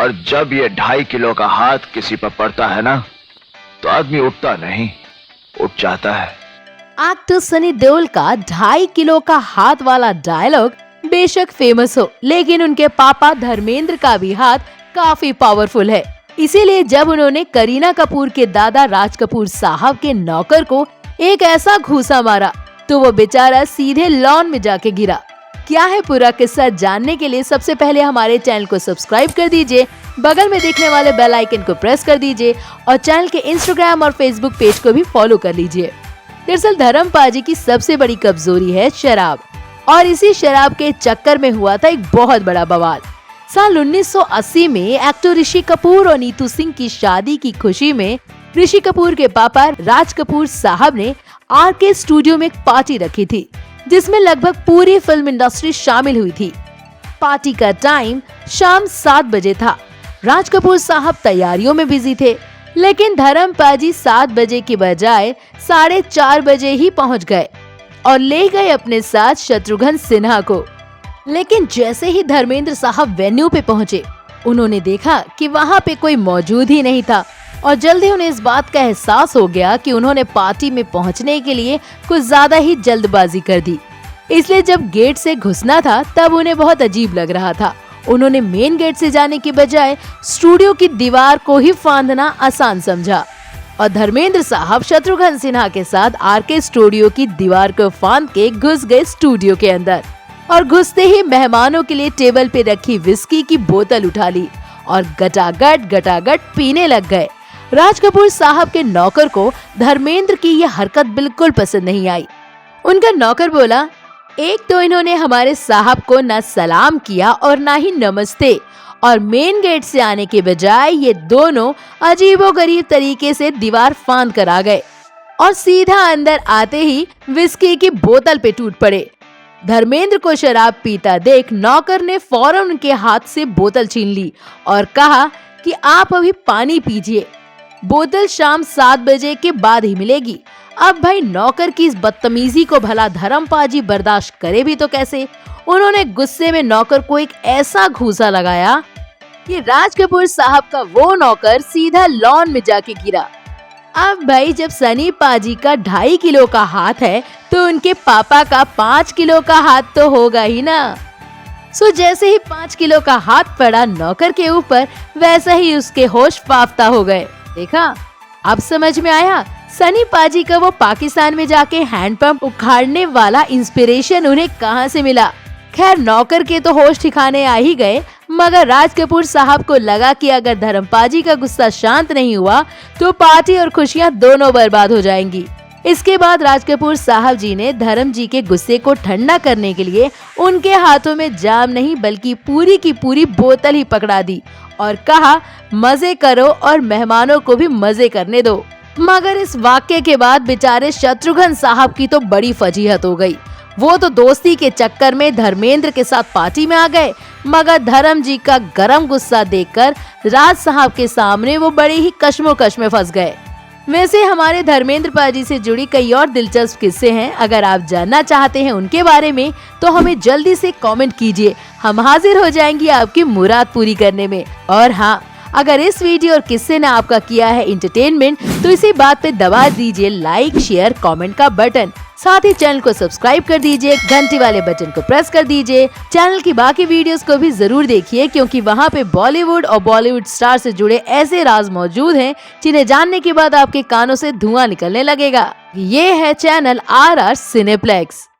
और जब ये 2.5 किलो का हाथ किसी पर पड़ता है ना, तो आदमी उठता नहीं, उठ जाता है। एक्टर सनी देओल का 2.5 किलो का हाथ वाला डायलॉग बेशक फेमस हो, लेकिन उनके पापा धर्मेंद्र का भी हाथ काफी पावरफुल है। इसीलिए जब उन्होंने करीना कपूर के दादा राज कपूर साहब के नौकर को एक ऐसा घूसा मारा तो वो बेचारा सीधे लॉन में जाके गिरा। क्या है पूरा किस्सा जानने के लिए सबसे पहले हमारे चैनल को सब्सक्राइब कर दीजिए, बगल में दिखने वाले बेल आइकन को प्रेस कर दीजिए और चैनल के इंस्टाग्राम और फेसबुक पेज को भी फॉलो कर लीजिए। दरअसल धर्मपाजी की सबसे बड़ी कमजोरी है शराब, और इसी शराब के चक्कर में हुआ था एक बहुत बड़ा बवाल। साल 1980 में एक्टर ऋषि कपूर और नीतू सिंह की शादी की खुशी में ऋषि कपूर के पापा राज कपूर साहब ने आरके स्टूडियो में एक पार्टी रखी थी, जिसमें लगभग पूरी फिल्म इंडस्ट्री शामिल हुई थी। पार्टी का टाइम शाम 7 बजे था। राज कपूर साहब तैयारियों में बिजी थे, लेकिन धर्मपाजी 7 बजे की बजाय 4:30 बजे ही पहुंच गए और ले गए अपने साथ शत्रुघ्न सिन्हा को। लेकिन जैसे ही धर्मेंद्र साहब वेन्यू पे पहुंचे, उन्होंने देखा कि वहां पे कोई मौजूद ही नहीं था और जल्दी उन्हें इस बात का एहसास हो गया कि उन्होंने पार्टी में पहुंचने के लिए कुछ ज्यादा ही जल्दबाजी कर दी। इसलिए जब गेट से घुसना था तब उन्हें बहुत अजीब लग रहा था। उन्होंने मेन गेट से जाने की बजाय स्टूडियो की दीवार को ही फांदना आसान समझा और धर्मेंद्र साहब शत्रुघ्न सिन्हा के साथ आरके स्टूडियो की दीवार को फांद के घुस गए स्टूडियो के अंदर और घुसते ही मेहमानों के लिए टेबल पे रखी विस्की की बोतल उठा ली और गटागट पीने लग गए। राज कपूर साहब के नौकर को धर्मेंद्र की यह हरकत बिल्कुल पसंद नहीं आई। उनका नौकर बोला, एक तो इन्होंने हमारे साहब को न सलाम किया और न ही नमस्ते, और मेन गेट से आने के बजाय ये दोनों अजीबोगरीब तरीके से दीवार फांद कर आ गए और सीधा अंदर आते ही विस्की की बोतल पे टूट पड़े। धर्मेंद्र को शराब पीता देख नौकर ने फौरन उनके हाथ से बोतल छीन ली और कहा कि आप अभी पानी पीजिए, बोतल शाम 7 बजे के बाद ही मिलेगी। अब भाई नौकर की इस बदतमीजी को भला धर्मपाजी बर्दाश्त करे भी तो कैसे। उन्होंने गुस्से में नौकर को एक ऐसा घूसा लगाया कि राज कपूर साहब का वो नौकर सीधा लॉन में जाके गिरा। अब भाई जब सनी पाजी का 2.5 किलो का हाथ है तो उनके पापा का 5 किलो का हाथ तो होगा ही ना। सो जैसे ही 5 किलो का हाथ पड़ा नौकर के ऊपर, वैसा ही उसके होश फाफ्ता हो गए। देखा, अब समझ में आया सनी पाजी का वो पाकिस्तान में जाके हैंडपंप उखाड़ने वाला इंस्पिरेशन उन्हें कहां से मिला। खैर नौकर के तो होश ठिकाने आ ही गए, मगर राज कपूर साहब को लगा कि अगर धर्मपाजी का गुस्सा शांत नहीं हुआ तो पार्टी और खुशियां दोनों बर्बाद हो जाएंगी। इसके बाद राज कपूर साहब जी ने धर्म जी के गुस्से को ठंडा करने के लिए उनके हाथों में जाम नहीं बल्कि पूरी की पूरी बोतल ही पकड़ा दी और कहा, मजे करो और मेहमानों को भी मजे करने दो। मगर इस वाक्य के बाद बेचारे शत्रुघ्न साहब की तो बड़ी फजीहत हो गई। वो तो दोस्ती के चक्कर में धर्मेंद्र के साथ पार्टी में आ गए, मगर धर्म जी का गरम गुस्सा देखकर राज साहब के सामने वो बड़े ही कश्मोकश में फंस गए। वैसे हमारे धर्मेंद्र पाजी से जुड़ी कई और दिलचस्प किस्से हैं। अगर आप जानना चाहते हैं उनके बारे में तो हमें जल्दी से कमेंट कीजिए, हम हाजिर हो जाएंगे आपकी मुराद पूरी करने में। और हाँ, अगर इस वीडियो और किस्से ने आपका किया है एंटरटेनमेंट तो इसी बात पे दबा दीजिए लाइक शेयर कमेंट का बटन। साथ ही चैनल को सब्सक्राइब कर दीजिए, घंटी वाले बटन को प्रेस कर दीजिए। चैनल की बाकी वीडियोस को भी जरूर देखिए, क्योंकि वहां पे बॉलीवुड और बॉलीवुड स्टार से जुड़े ऐसे राज मौजूद हैं जिन्हें जानने के बाद आपके कानों से धुआं निकलने लगेगा। ये है चैनल RR सिनेप्लेक्स।